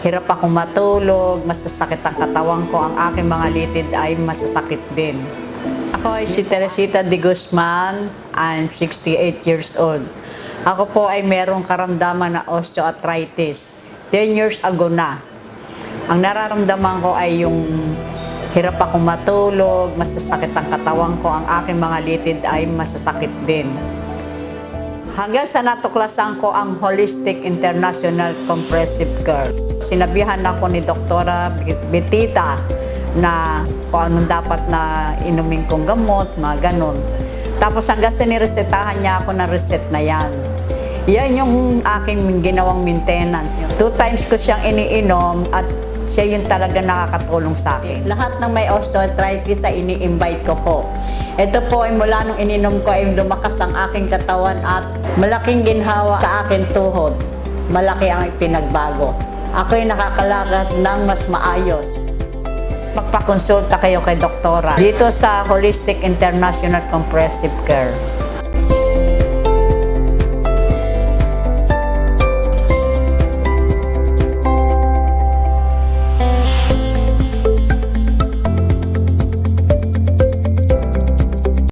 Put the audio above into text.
Hirap akong matulog, masasakit ang katawan ko, ang aking mga litid ay masasakit din. Ako ay si Teresita de Guzman, I'm 68 years old. Ako po ay merong karamdaman na osteoarthritis, 10 years ago na. Ang nararamdaman ko ay yung hirap akong matulog, masasakit ang katawan ko, ang aking mga litid ay masasakit din. Hanggang sa natuklasan ko ang Holistic International Comprehensive Care. Sinabihan ako ni Doktora Betita na kung anong dapat na inumin kong gamot, mga ganun. Tapos hanggang sa niresetahan niya ako na reset na yan. Yan yung aking ginawang maintenance. 2 times ko siyang iniinom at siya yung talaga nakakatulong sa akin. Lahat ng may osteoarthritis ay ini-invite ko po. Ito po ay mula nung ininom ko ay lumakas ang aking katawan at malaking ginhawa sa aking tuhod. Malaki ang ipinagbago. Ako'y nakakalakad ng mas maayos. Magpakonsulta kayo kay Doktora dito sa Holistic International Comprehensive Care.